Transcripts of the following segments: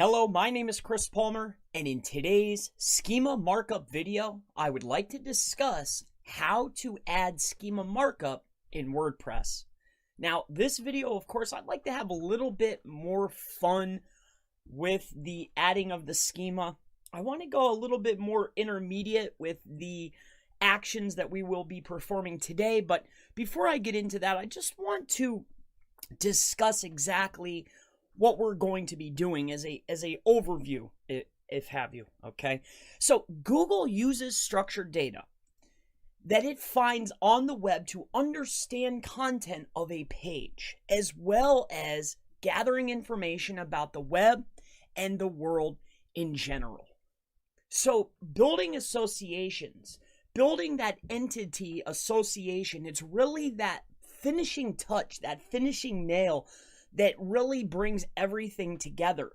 Hello, my name is Chris Palmer, and in today's Schema Markup video, I would like to discuss how to add Schema Markup in WordPress. Now, this video, of course, I'd like to have a little bit more fun with the adding of the schema. I want to go a little bit more intermediate with the actions that we will be performing today, but before I get into that, I just want to discuss exactly what we're going to be doing as a overview, if have you, okay? So Google uses structured data that it finds on the web to understand content of a page, as well as gathering information about the web and the world in general. So building associations, building that entity association, it's really that finishing touch, that finishing nail that really brings everything together.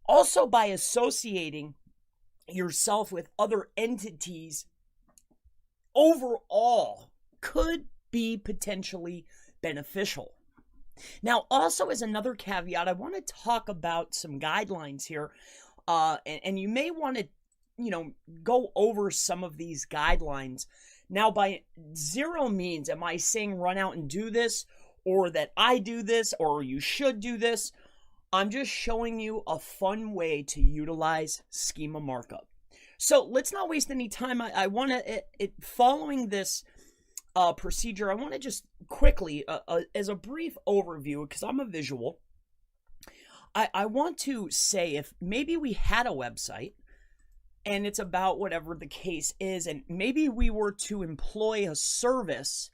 Also, by associating yourself with other entities, overall could be potentially beneficial. Now, also as another caveat, I want to talk about some guidelines here, and you may want to, go over some of these guidelines. Now, by zero means am I saying run out and do this, or that I do this, or you should do this. I'm just showing you a fun way to utilize Schema Markup. So let's not waste any time. I want to, following this procedure, I want to just quickly, as a brief overview, because I'm a visual, I want to say if maybe we had a website, and it's about whatever the case is, and maybe we were to employ a service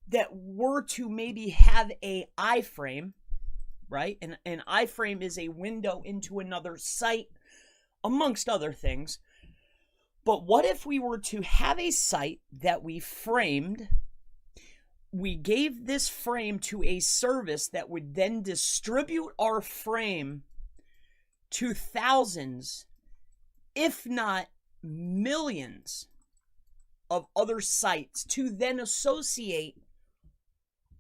that were to maybe have a iframe, right? And an iframe is a window into another site, amongst other things. But what if we were to have a site that we framed, we gave this frame to a service that would then distribute our frame to thousands, if not millions, of other sites to then associate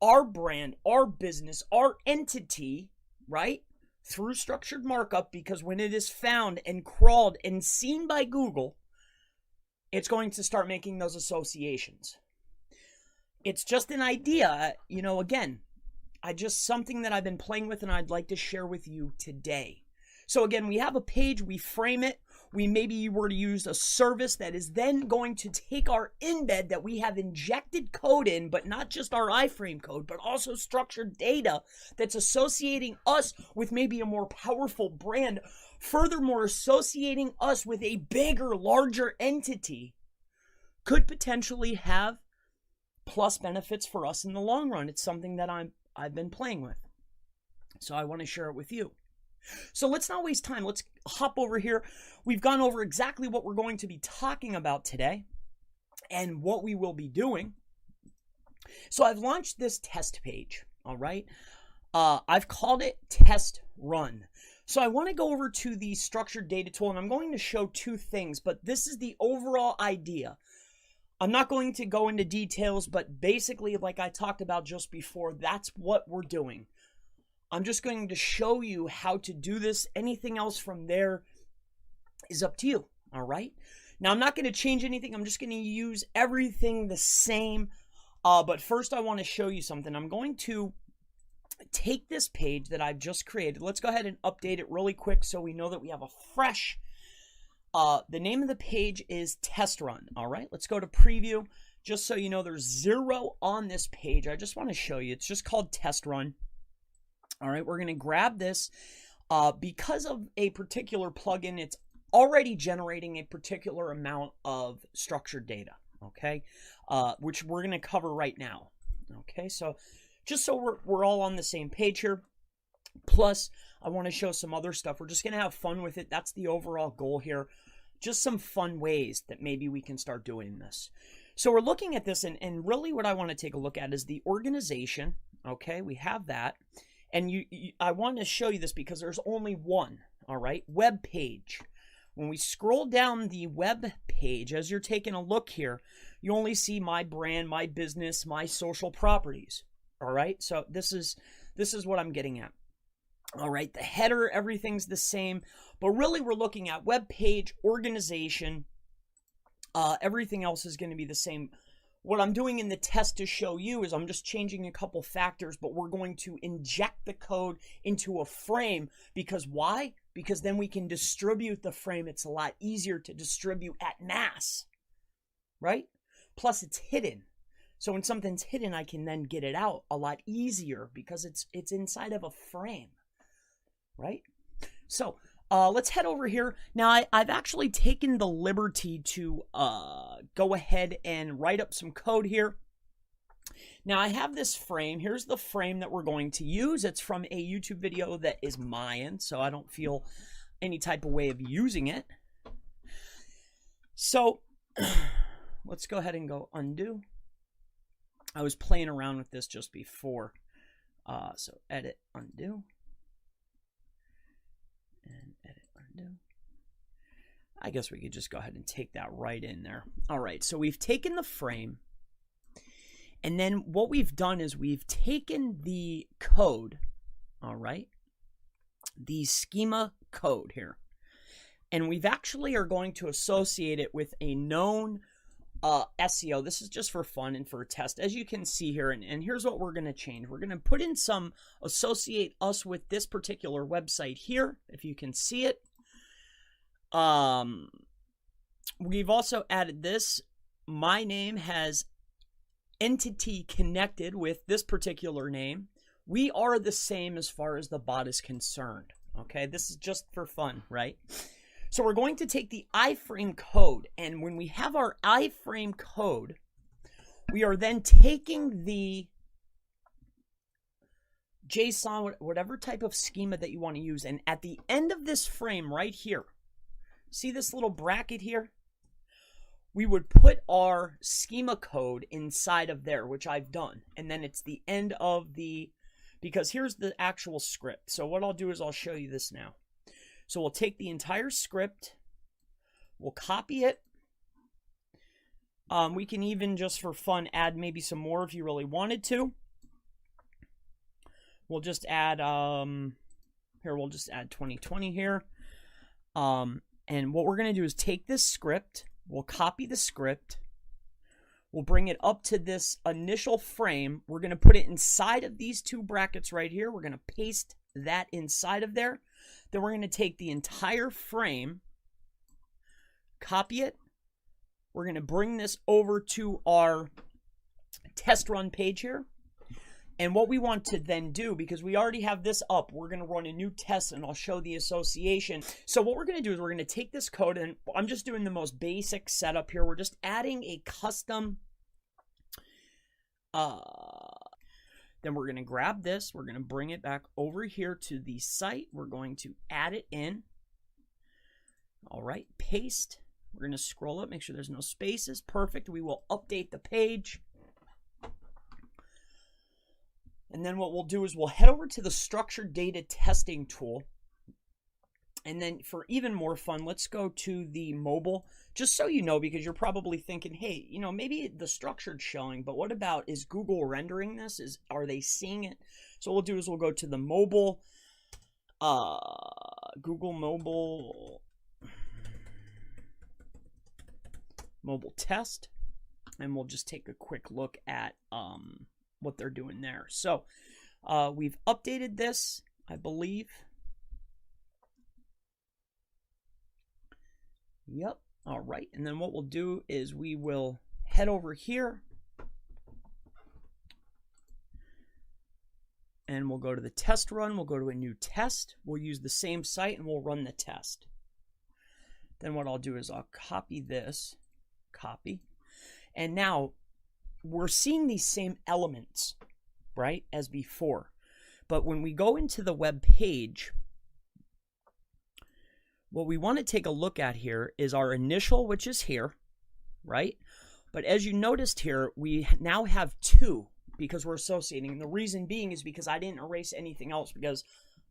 our brand, our business, our entity, right, through structured markup, because when it is found and crawled and seen by Google, it's going to start making those associations. It's just an idea, again, something that I've been playing with and I'd like to share with you today. So again, we have a page, we frame it, we maybe were to use a service that is then going to take our embed that we have injected code in, but not just our iframe code, but also structured data that's associating us with maybe a more powerful brand, furthermore associating us with a bigger, larger entity, could potentially have plus benefits for us in the long run. It's something that I've been playing with, so I want to share it with you. So let's not waste time. Let's hop over here. We've gone over exactly what we're going to be talking about today and what we will be doing. So I've launched this test page, all right? I've called it Test Run. So I want to go over to the structured data tool, and I'm going to show two things, but this is the overall idea. I'm not going to go into details, but basically, like I talked about just before, that's what we're doing. I'm just going to show you how to do this. Anything else from there is up to you, all right? Now, I'm not going to change anything. I'm just going to use everything the same. But first, I want to show you something. I'm going to take this page that I've just created. Let's go ahead and update it really quick so we know that we have a fresh. The name of the page is Test Run, all right? Let's go to Preview. Just so you know, there's 0 on this page. I just want to show you. It's just called Test Run. All right, we're going to grab this. Because of a particular plugin, it's already generating a particular amount of structured data, okay, which we're going to cover right now, okay? So just so we're all on the same page here. Plus, I want to show some other stuff. We're just going to have fun with it. That's the overall goal here. Just some fun ways that maybe we can start doing this. So we're looking at this, and really what I want to take a look at is the organization, okay? We have that. And I want to show you this because there's only one, all right? Web page. When we scroll down the web page, as you're taking a look here, you only see my brand, my business, my social properties, all right? So this is what I'm getting at. All right, the header, everything's the same, but really we're looking at web page, organization, everything else is going to be the same. What I'm doing in the test to show you is I'm just changing a couple factors, but we're going to inject the code into a frame. Because why? Because then we can distribute the frame. It's a lot easier to distribute at mass, right? Plus it's hidden. So when something's hidden, I can then get it out a lot easier because it's inside of a frame, right? So let's head over here. Now, I've actually taken the liberty to go ahead and write up some code here. Now, I have this frame. Here's the frame that we're going to use. It's from a YouTube video that is mine, so I don't feel any type of way of using it. So let's go ahead and go undo. I was playing around with this just before. So edit, undo. And edit, undo. I guess we could just go ahead and take that right in there. All right, so we've taken the frame, and then what we've done is we've taken the code, all right, the schema code here, and we've actually are going to associate it with a known SEO. This is just for fun and for a test, as you can see here. And here's what we're going to change. We're going to put in some associate us with this particular website here, if you can see it. We've also added this. My name has entity connected with this particular name. We are the same as far as the bot is concerned. Okay, this is just for fun, right? So we're going to take the iframe code, and when we have our iframe code, we are then taking the JSON, whatever type of schema that you want to use, and at the end of this frame right here, see this little bracket here? We would put our schema code inside of there, which I've done, and then it's the end of the, because here's the actual script. So what I'll do is I'll show you this now. So we'll take the entire script, we'll copy it. We can even, just for fun, add maybe some more if you really wanted to. We'll just add, we'll just add 2020 here. And what we're going to do is take this script, we'll copy the script, we'll bring it up to this initial frame. We're going to put it inside of these two brackets right here. We're going to paste that inside of there. Then we're going to take the entire frame, copy it. We're going to bring this over to our test run page here. And what we want to then do, because we already have this up, we're going to run a new test, and I'll show the association. So what we're going to do is we're going to take this code, and I'm just doing the most basic setup here. We're just adding a custom, then we're going to grab this, we're going to bring it back over here to the site. We're going to add it in. All right, paste. We're going to scroll up, make sure there's no spaces. Perfect. We will update the page. And then what we'll do is we'll head over to the structured data testing tool. And then for even more fun, let's go to the mobile, just so you know, because you're probably thinking, hey, you know, maybe the structured's showing, but what about, is Google rendering this? Are they seeing it? So what we'll do is we'll go to the mobile, Google mobile test, and we'll just take a quick look at what they're doing there. So we've updated this, I believe. Yep. All right. And then what we'll do is we will head over here and we'll go to the test run. We'll go to a new test. We'll use the same site and we'll run the test. Then what I'll do is I'll copy this, copy. And now we're seeing these same elements, right, as before. But when we go into the web page, what we want to take a look at here is our initial, which is here, right? But as you noticed here, we now have two because we're associating. And the reason being is because I didn't erase anything else, because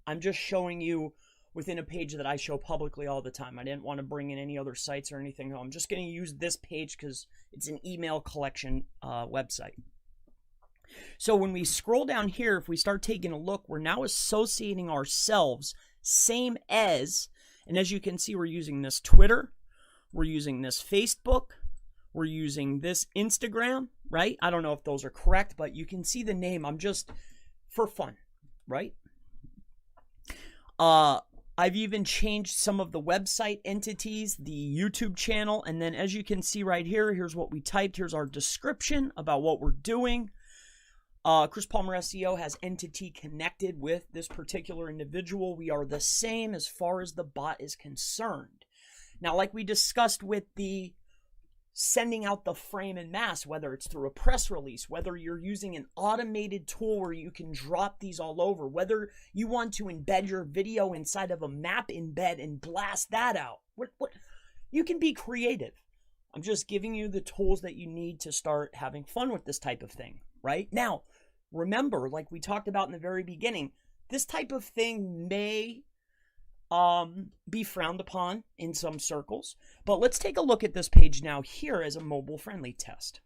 I'm just showing you within a page that I show publicly all the time. I didn't want to bring in any other sites or anything. I'm just going to use this page because it's an email collection website. So when we scroll down here, if we start taking a look, we're now associating ourselves same as, and as you can see, we're using this Twitter, we're using this Facebook, we're using this Instagram, right? I don't know if those are correct, but you can see the name. I'm just for fun, right? I've even changed some of the website entities, the YouTube channel, and then as you can see right here, here's what we typed. Here's our description about what we're doing. Chris Palmer SEO has entity connected with this particular individual. We are the same as far as the bot is concerned. Now, like we discussed with the sending out the frame en masse, whether it's through a press release, whether you're using an automated tool where you can drop these all over, whether you want to embed your video inside of a map embed and blast that out. You can be creative. I'm just giving you the tools that you need to start having fun with this type of thing, right? Now, remember, like we talked about in the very beginning, this type of thing may be frowned upon in some circles. But let's take a look at this page now here as a mobile-friendly test.